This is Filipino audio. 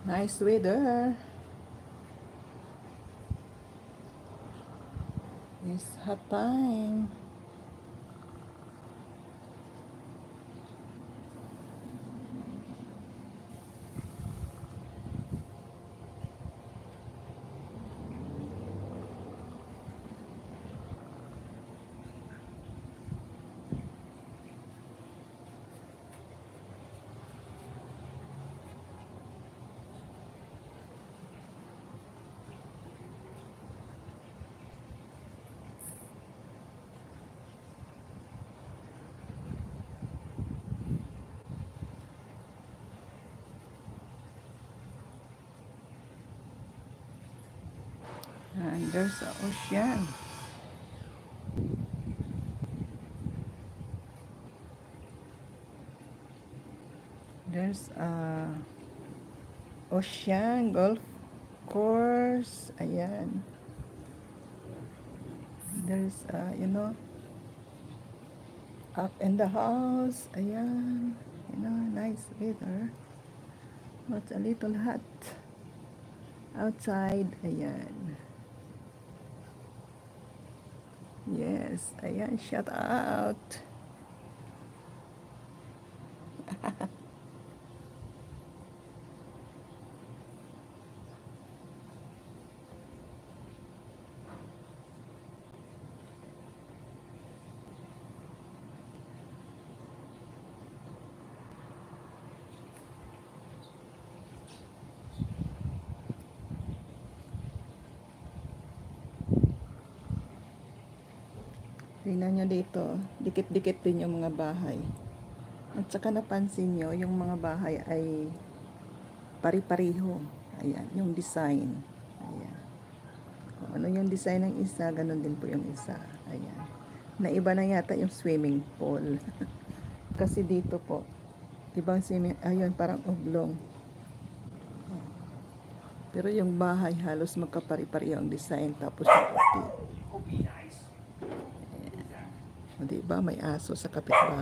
Nice weather. It's hot time. And there's the ocean. There's a ocean golf course. Ayan. There's up in the house. Ayan. Nice weather. But a little hot outside. Ayan. Yes. Ayan. Shout out. Tingnan nyo dito, dikit-dikit din yung mga bahay. At saka napansin nyo, yung mga bahay ay pari-pariho. Ayan, yung design. Ayan. Kung ano yung design ng isa, ganun din po yung isa. Ayan. Naiba na yata yung swimming pool. Kasi dito po, ibang swimming, ayun, parang oblong. Pero yung bahay halos magkapari-pariho ang design, tapos yung puti. O diba, may aso sa kapitbahay.